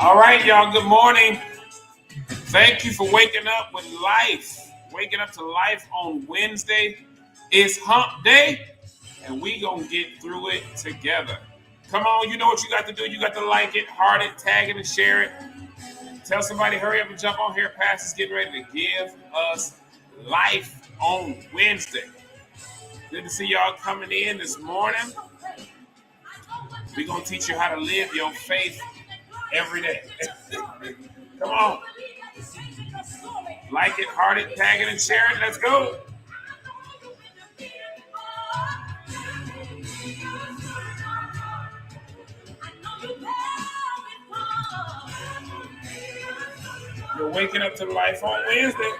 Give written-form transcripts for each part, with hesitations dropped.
All right, y'all. Good morning. Thank you for waking up with life. Waking up to life on Wednesday. It's hump day, and we gonna get through it together. Come on, you know what you got to do. You got to like it, heart it, tag it, and share it. Tell somebody, hurry up and jump on here. Pastor's getting ready to give us life on Wednesday. Good to see y'all coming in this morning. We're gonna teach you how to live your faith every day. Come on. Like it, heart it, tag it, and share it. Let's go. You're waking up to life on Wednesday.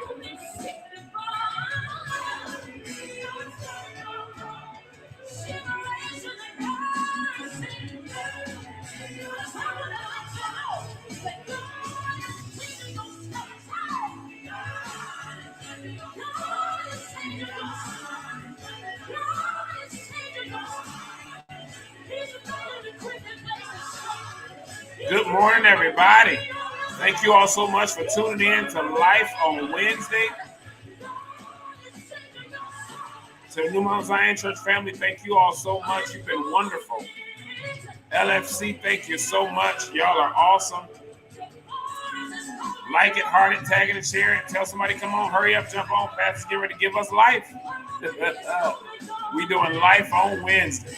Good morning, everybody. Thank you all so much for tuning in to Life on Wednesday. To the New Mount Zion Church family, thank you all so much. You've been wonderful. LFC, thank you so much. Y'all are awesome. Like it, heart it, tag it, and share it. Tell somebody, come on, hurry up, jump on. Pastor's getting ready to give us life. We doing Life on Wednesday.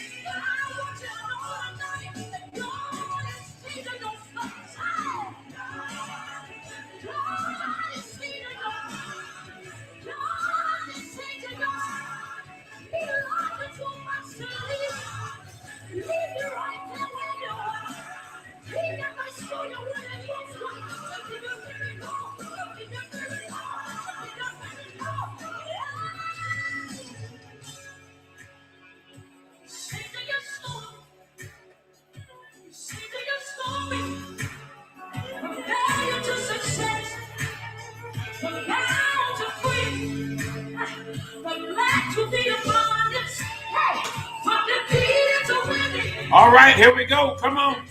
All right, here we go. Come on.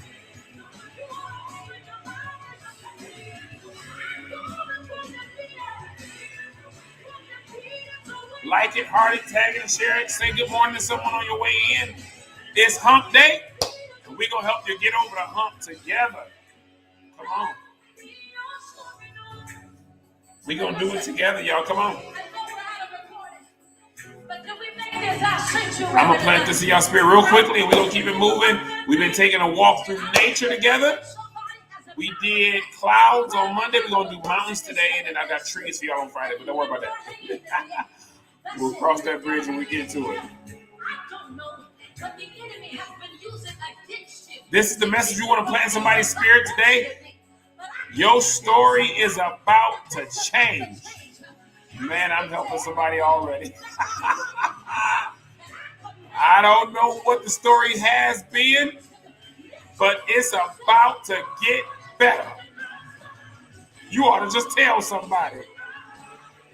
Like it, heart it, tag it, and share it. Say good morning to someone on your way in. It's hump day, and we're going to help you get over the hump together. Come on. We're going to do it together, y'all. Come on. I'm going to plant this in y'all spirit real quickly, and we're going to keep it moving. We've been taking a walk through nature together. We did clouds on Monday. We're going to do mountains today, and then I got trees for y'all on Friday, but don't worry about that. We'll cross that bridge when we get to it. This is the message you want to plant in somebody's spirit today. Your story is about to change. Man, I'm helping somebody already. I don't know what the story has been, but it's about to get better. You ought to just tell somebody,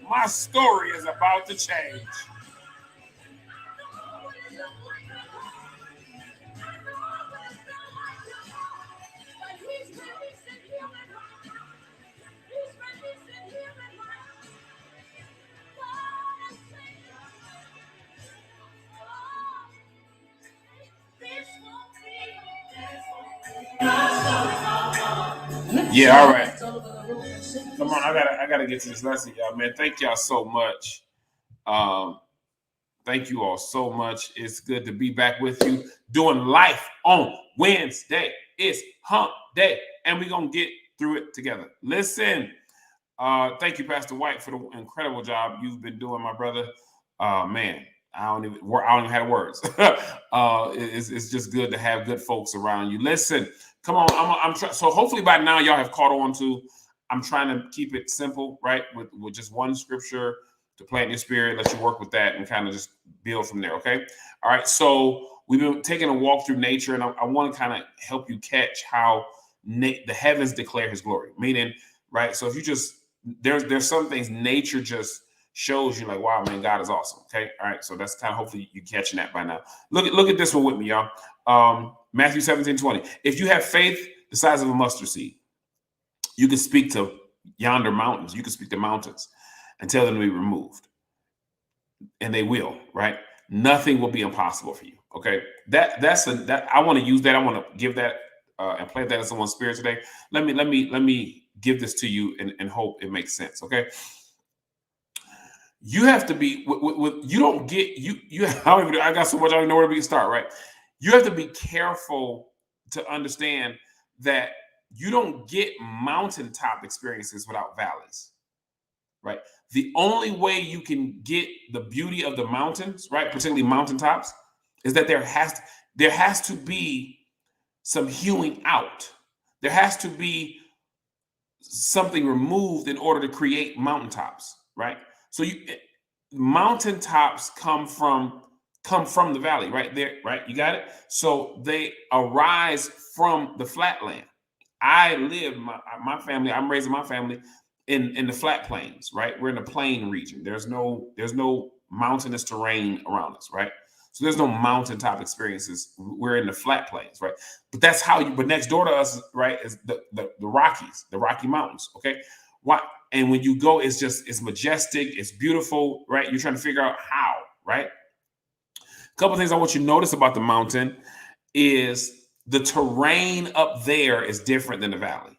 my story is about to change. Yeah, all right. Come on, I gotta get to this lesson, y'all, man. Thank y'all so much. Thank you all so much. It's good to be back with you doing Life on Wednesday. It's hump day, and we're gonna get through it together. Listen, thank you, Pastor White, for the incredible job you've been doing, my brother. Man, I don't even have words. It's just good to have good folks around you. Listen, come on, I'm trying. So hopefully by now y'all have caught on to. I'm trying to keep it simple, right? With just one scripture to plant your spirit, let you work with that and kind of just build from there, okay? All right, so we've been taking a walk through nature, and I want to kind of help you catch how the heavens declare his glory. Meaning, right? So if you just, there's some things nature just shows you like, wow, man, God is awesome, okay? All right, so that's kind of hopefully you catching that by now. Look at this one with me, y'all. Matthew 17:20. If you have faith the size of a mustard seed, You can speak to yonder mountains. You can speak to mountains and tell them to be removed, and they will. Right? Nothing will be impossible for you. Okay, that I want to use that. I want to give that and plant that in someone's spirit today. Let me give this to you and hope it makes sense. Okay, you have to be you don't get you. I got so much, I don't know where to start. Right, you have to be careful to understand that you don't get mountaintop experiences without valleys. Right, the only way you can get the beauty of the mountains, right, particularly mountaintops, is that there has to be some hewing out. There has to be something removed in order to create mountaintops, right? So mountaintops come from the valley, right there, right? You got it. So they arise from the flatland. I live my family. I'm raising my family in the flat plains, right? We're in the plain region. There's no mountainous terrain around us, right? So there's no mountaintop experiences. We're in the flat plains, right? But that's how you. But next door to us, right, is the Rockies, the Rocky Mountains. Okay, why? And when you go, it's majestic, it's beautiful, right? You're trying to figure out how, right? A couple of things I want you to notice about the mountain is the terrain up there is different than the valley.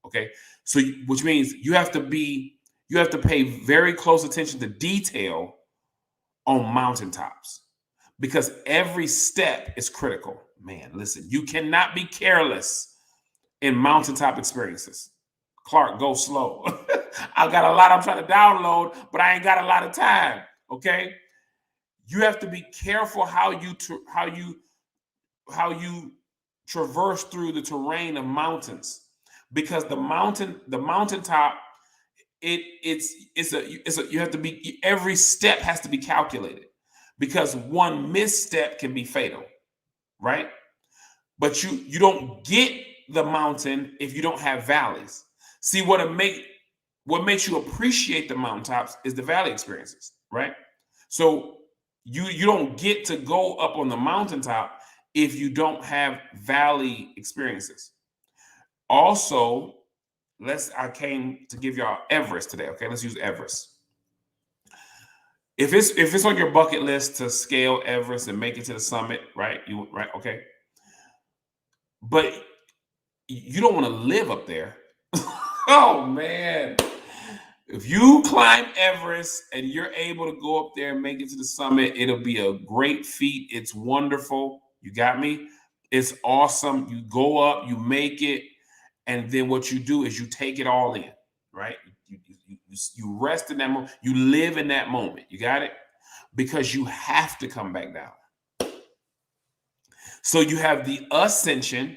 Okay, so which means you have to pay very close attention to detail on mountaintops, because every step is critical. Man, listen, you cannot be careless in mountaintop experiences. Clark, go slow. I got a lot I'm trying to download, but I ain't got a lot of time. Okay, you have to be careful how you traverse through the terrain of mountains, because the mountaintop, you have to be, every step has to be calculated, because one misstep can be fatal, right? But you don't get the mountain if you don't have valleys. See, what makes you appreciate the mountaintops is the valley experiences, right? So you don't get to go up on the mountaintop if you don't have valley experiences. Also, I came to give y'all Everest today. Okay, let's use Everest. If it's on your bucket list to scale Everest and make it to the summit, right? Okay. But you don't want to live up there. Oh man. If you climb Everest and you're able to go up there and make it to the summit, it'll be a great feat. It's wonderful. You got me? It's awesome. You go up, you make it, and then what you do is you take it all in, right? You rest in that moment. You live in that moment. You got it? Because you have to come back down. So you have the ascension,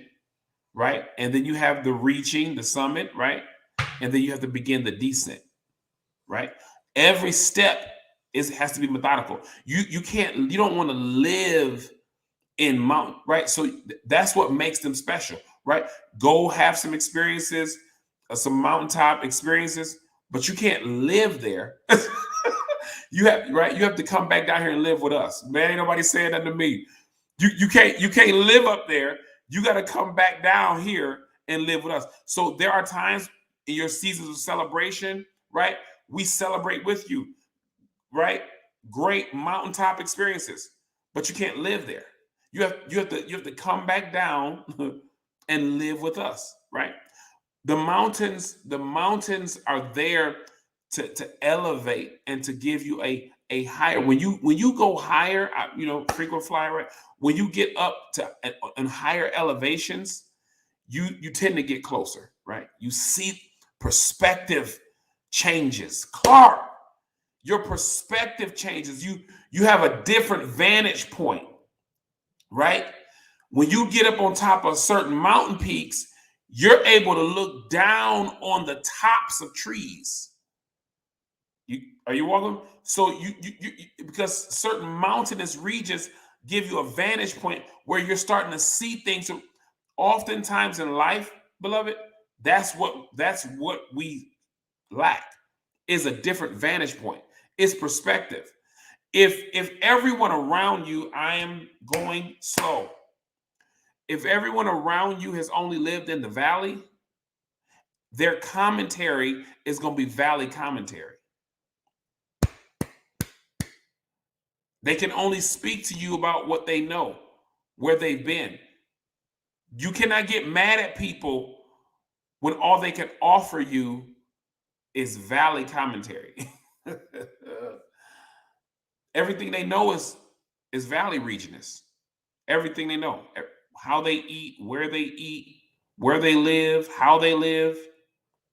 right? And then you have the reaching, the summit, right? And then you have to begin the descent, right? Every step has to be methodical. You don't want to live in mountain, right? So that's what makes them special, right? Go have some experiences, some mountaintop experiences, but you can't live there. You have to come back down here and live with us. Man, ain't nobody saying that to me. You can't live up there. You got to come back down here and live with us. So there are times in your seasons of celebration, right? We celebrate with you, right? Great mountaintop experiences, but you can't live there. You have to come back down and live with us, right? The mountains are there to elevate and to give you a higher. When you go higher, frequent flyer, right? When you get up to in higher elevations, you tend to get closer, right? You see perspective changes. Clark, your perspective changes. You have a different vantage point, right? When you get up on top of certain mountain peaks, you're able to look down on the tops of trees. Are you walking? So you because certain mountainous regions give you a vantage point where you're starting to see things. So oftentimes in life, beloved, that's what we lack, is a different vantage point. It's perspective. If everyone around you, I am going slow. If everyone around you has only lived in the valley, their commentary is going to be valley commentary. They can only speak to you about what they know, where they've been. You cannot get mad at people when all they can offer you is valley commentary. Everything they know is valley regions. Everything they know, how they eat, where they live, how they live,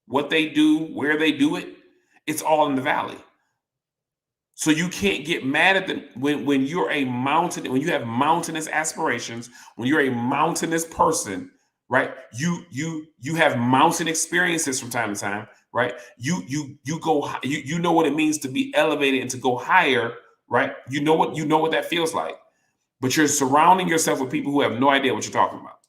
what they do, where they do it. It's all in the valley. So you can't get mad at them when you're a mountain, when you have mountainous aspirations, when you're a mountainous person, right? You have mountain experiences from time to time, right? You go, you know what it means to be elevated and to go higher, right? You know what that feels like. But you're surrounding yourself with people who have no idea what you're talking about.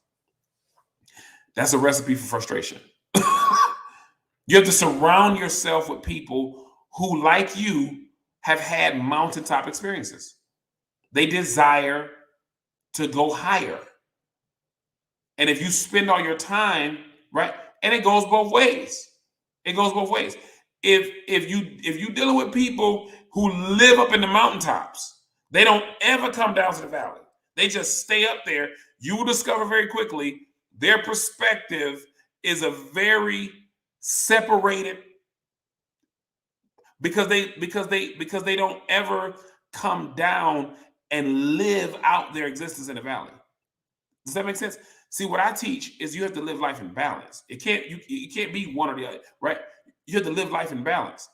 That's a recipe for frustration. You have to surround yourself with people who, like you, have had mountaintop experiences. They desire to go higher. And if you spend all your time, right, and it goes both ways. It goes both ways. If you dealing with people who live up in the mountaintops, they don't ever come down to the valley. They just stay up there. You will discover very quickly their perspective is a very separated, because they don't ever come down and live out their existence in the valley. Does that make sense? See, what I teach is you have to live life in balance. It can't be one or the other, right? You have to live life in balance.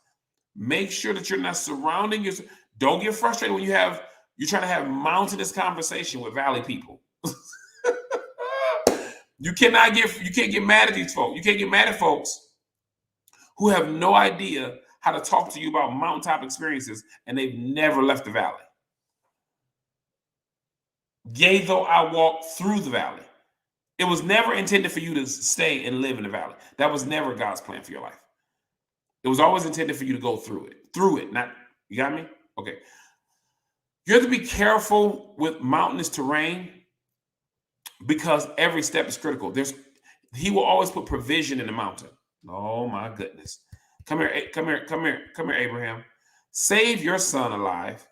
Make sure that you're not surrounding yourself. Don't get frustrated when you're trying to have mountainous conversation with valley people. You can't get mad at these folks. You can't get mad at folks who have no idea how to talk to you about mountaintop experiences and they've never left the valley. Yea, though I walk through the valley. It was never intended for you to stay and live in the valley. That was never God's plan for your life. It was always intended for you to go through it, not, you got me? Okay. You have to be careful with mountainous terrain because every step is critical. He will always put provision in the mountain. Oh my goodness. Come here, Abraham. Save your son alive,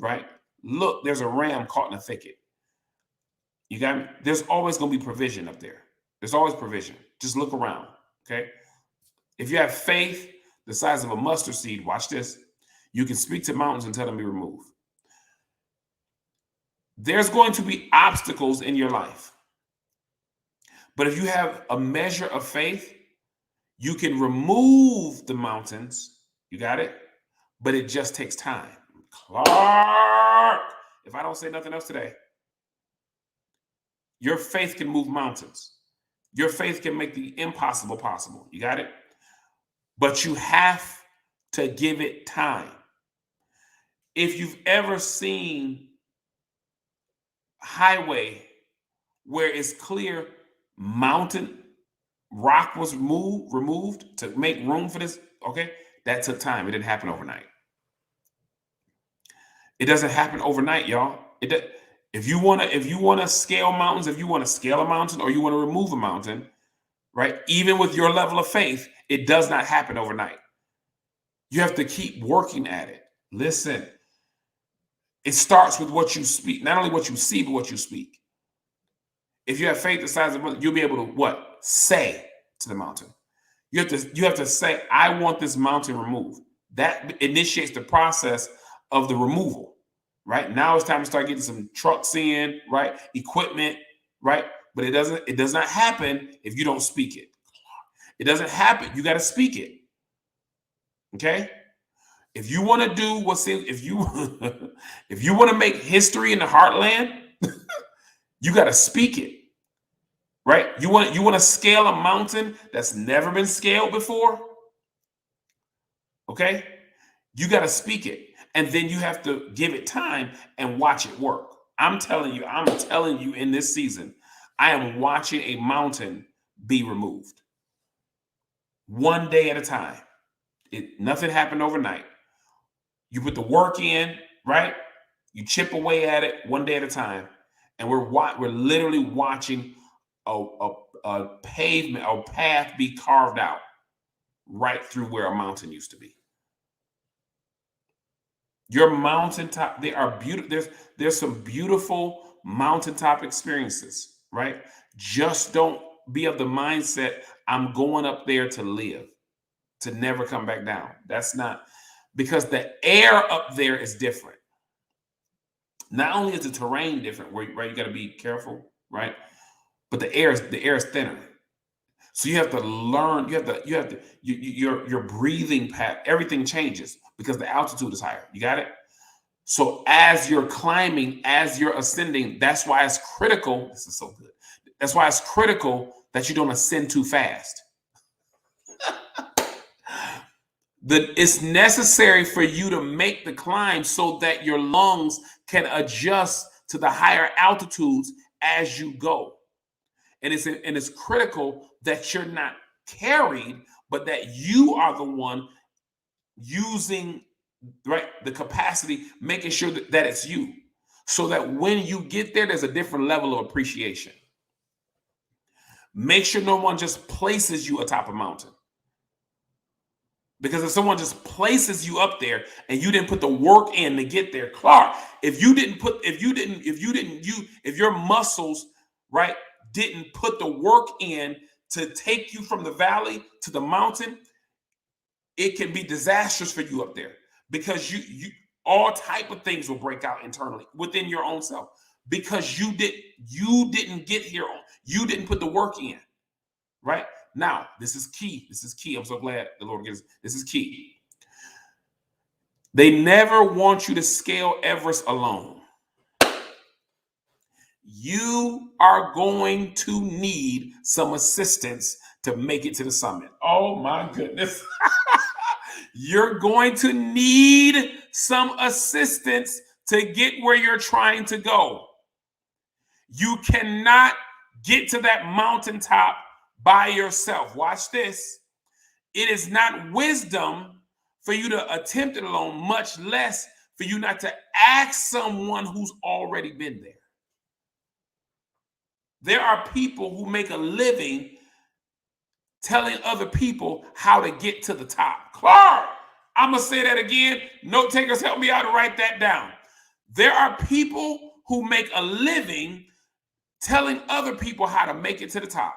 right? Look, there's a ram caught in a thicket. You got me? There's always going to be provision up there. There's always provision. Just look around, okay? If you have faith the size of a mustard seed, watch this. You can speak to mountains and tell them to be removed. There's going to be obstacles in your life. But if you have a measure of faith, you can remove the mountains. You got it? But it just takes time. Clark, if I don't say nothing else today, your faith can move mountains. Your faith can make the impossible possible. You got it? But you have to give it time. If you've ever seen highway where it's clear mountain rock was removed to make room for this, okay, that took time. It didn't happen overnight. It doesn't happen overnight, y'all. If you want to scale mountains, if you want to scale a mountain or you want to remove a mountain, right, even with your level of faith, it does not happen overnight. You have to keep working at it. Listen, it starts with what you speak, not only what you see, but what you speak. If you have faith the size of a mountain, you'll be able to what? Say to the mountain. You have to say, I want this mountain removed. That initiates the process of the removal, right? Now it's time to start getting some trucks in, right? Equipment, right? But it does not happen if you don't speak it. It doesn't happen. You got to speak it. Okay? If you want to do if you want to make history in the heartland, you got to speak it. Right? You want to scale a mountain that's never been scaled before? Okay? You got to speak it. And then you have to give it time and watch it work. I'm telling you in this season, I am watching a mountain be removed. One day at a time. Nothing happened overnight. You put the work in, right? You chip away at it one day at a time. And we're literally watching a a pavement or path be carved out right through where a mountain used to be. Your mountaintop, they are beautiful. There's some beautiful mountaintop experiences, right? Just don't be of the mindset, I'm going up there to live, to never come back down. That's not, because the air up there is different. Not only is the terrain different, right, you got to be careful, right? But the air is thinner. So you have to learn, your breathing pattern, everything changes because the altitude is higher. You got it? So as you're climbing, as you're ascending, that's why it's critical. This is so good. That's why it's critical that you don't ascend too fast. It's necessary for you to make the climb so that your lungs can adjust to the higher altitudes as you go. And it's critical that you're not carried, but that you are the one using, right, the capacity, making sure that it's you, so that when you get there, there's a different level of appreciation. Make sure no one just places you atop a mountain. Because if someone just places you up there and you didn't put the work in to get there, Clark, if your muscles, right, didn't put the work in to take you from the valley to the mountain, it can be disastrous for you up there, because you all type of things will break out internally within your own self, because you didn't get here, you didn't put the work in, right? Now, this is key. This is key. I'm so glad the Lord gives. This is key. They never want you to scale Everest alone. You are going to need some assistance to make it to the summit. Oh my goodness. You're going to need some assistance to get where you're trying to go. You cannot get to that mountaintop by yourself. Watch this. It is not wisdom for you to attempt it alone, much less for you not to ask someone who's already been there. There are people who make a living telling other people how to get to the top. Clark, I'm going to say that again. Note takers, help me out to write that down. There are people who make a living telling other people how to make it to the top.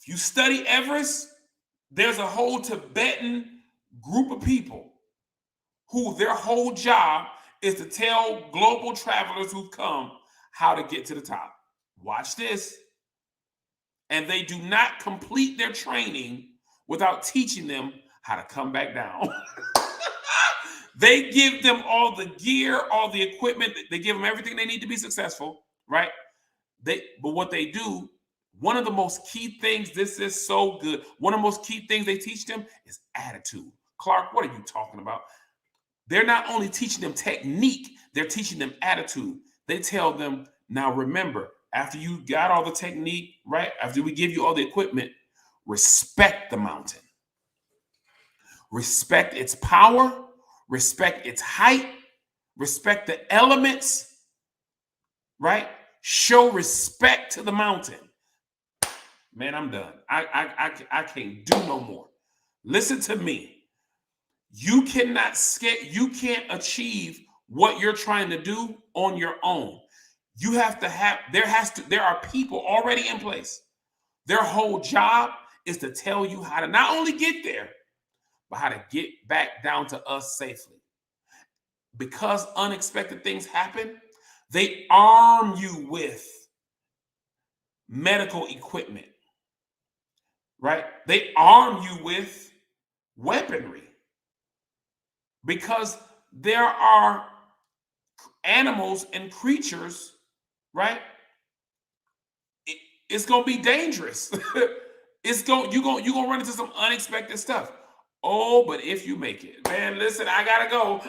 If you study Everest, there's a whole Tibetan group of people who their whole job is to tell global travelers who come how to get to the top. Watch this. And they do not complete their training without teaching them how to come back down. They give them all the gear, all the equipment. They give them everything they need to be successful, right? But what they do, one of the most key things, this is so good, one of the most key things they teach them is attitude. Clark, what are you talking about? They're not only teaching them technique, they're teaching them attitude. They tell them, now remember, after you got all the technique, right? After we give you all the equipment, respect the mountain. Respect its power, respect its height, respect the elements, right? Show respect to the mountain. Man, I'm done. I can't do no more. Listen to me. You cannot you can't achieve what you're trying to do on your own. You have to have, there are people already in place. Their whole job is to tell you how to not only get there, but how to get back down to us safely. Because unexpected things happen, they arm you with medical equipment, right? They arm you with weaponry, because there are animals and creatures, right? It's gonna be dangerous. You're gonna run into some unexpected stuff. Oh, but if you make it, man, listen, I gotta go.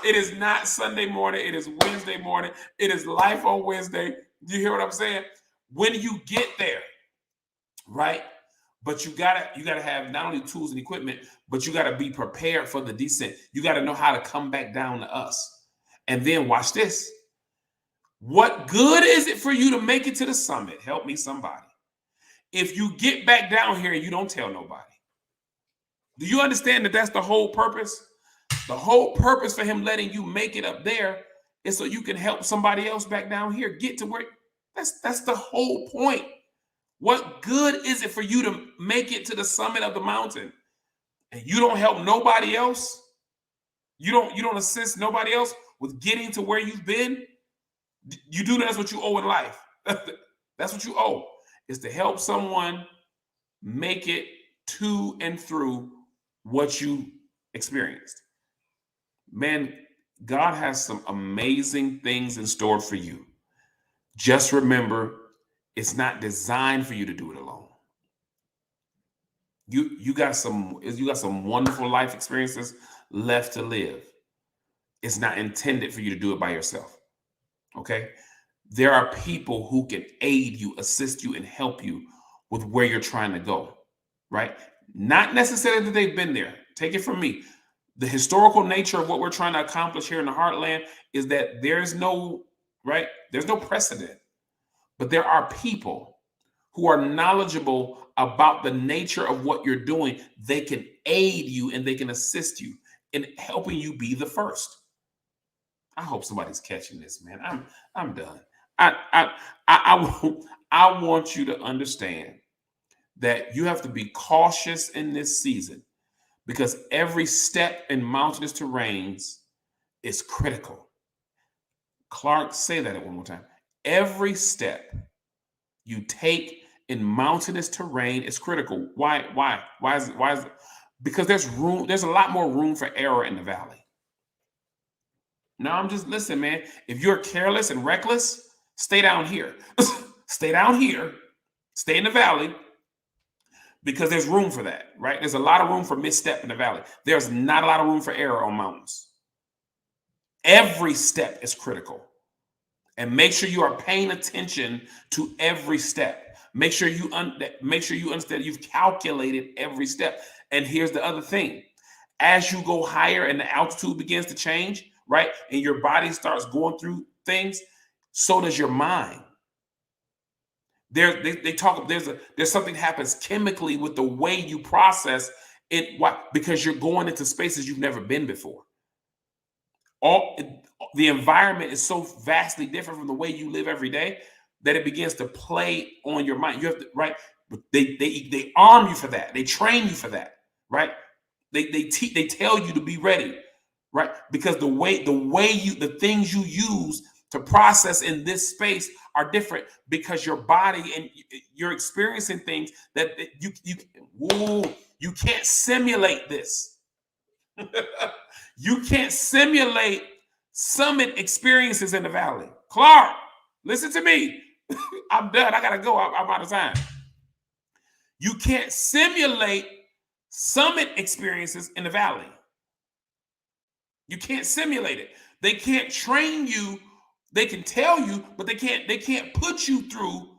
It is not Sunday morning. It is Wednesday morning. It is Life on Wednesday. You hear what I'm saying? When you get there, right? But you gotta have not only tools and equipment, but you gotta be prepared for the descent. You gotta know how to come back down to us. And then watch this. What good is it for you to make it to the summit? Help me, somebody. If you get back down here and you don't tell nobody. Do you understand that that's the whole purpose? The whole purpose for him letting you make it up there is so you can help somebody else back down here get to where. That's the whole point. What good is it for you to make it to the summit of the mountain and you don't help nobody else? You don't assist nobody else with getting to where you've been? You do. That's what you owe in life. That's what you owe, is to help someone make it to and through what you experienced. Man, God has some amazing things in store for you. Just remember, it's not designed for you to do it alone. You got some wonderful life experiences left to live. It's not intended for you to do it by yourself. Okay? There are people who can aid you, assist you, and help you with where you're trying to go, right? Not necessarily that they've been there. Take it from me. The historical nature of what we're trying to accomplish here in the heartland is that there's no precedent. But there are people who are knowledgeable about the nature of what you're doing. They can aid you and they can assist you in helping you be the first. I hope somebody's catching this, man. I'm done. I want you to understand that you have to be cautious in this season, because every step in mountainous terrains is critical. Clark, say that one more time. Every step you take in mountainous terrain is critical. Why is it? Because there's a lot more room for error in the valley. No, listen, man. If you're careless and reckless, stay down here. Stay down here. Stay in the valley, because there's room for that, right? There's a lot of room for misstep in the valley. There's not a lot of room for error on mountains. Every step is critical. And make sure you are paying attention to every step. Make sure you understand you've calculated every step. And here's the other thing. As you go higher and the altitude begins to change, right? And your body starts going through things, so does your mind. There's something happens chemically with the way you process it. Why? Because you're going into spaces you've never been before. The environment is so vastly different from the way you live every day that it begins to play on your mind. You have to, right? They arm you for that. They train you for that, right? They tell you to be ready, right? Because the things you use to process in this space are different, because your body and you're experiencing things that you can't simulate this. You can't simulate summit experiences in the valley. Clark, listen to me. I'm done. I gotta go. I'm out of time. You can't simulate summit experiences in the valley. You can't simulate it. They can't train you. They can tell you, but they can't put you through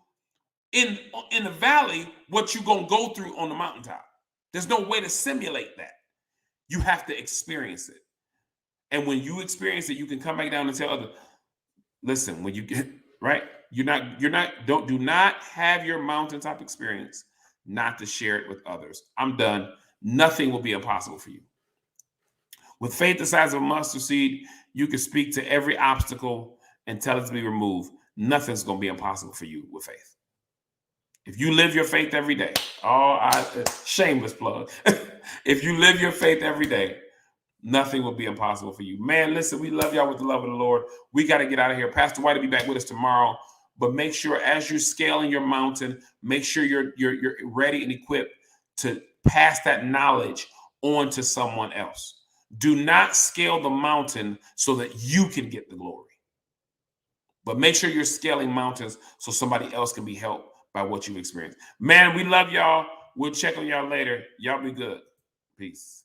in the valley what you're gonna go through on the mountaintop. There's no way to simulate that. You have to experience it. And when you experience it, you can come back down and tell others, listen, when you get right, do not have your mountaintop experience not to share it with others. I'm done. Nothing will be impossible for you. With faith the size of a mustard seed, you can speak to every obstacle and tell it to be removed. Nothing's going to be impossible for you with faith. If you live your faith every day, shameless plug. If you live your faith every day, nothing will be impossible for you. Man, listen, we love y'all with the love of the Lord. We got to get out of here. Pastor White will be back with us tomorrow. But make sure as you're scaling your mountain, make sure you're ready and equipped to pass that knowledge on to someone else. Do not scale the mountain so that you can get the glory. But make sure you're scaling mountains so somebody else can be helped by what you've experienced. Man, we love y'all. We'll check on y'all later. Y'all be good. Peace.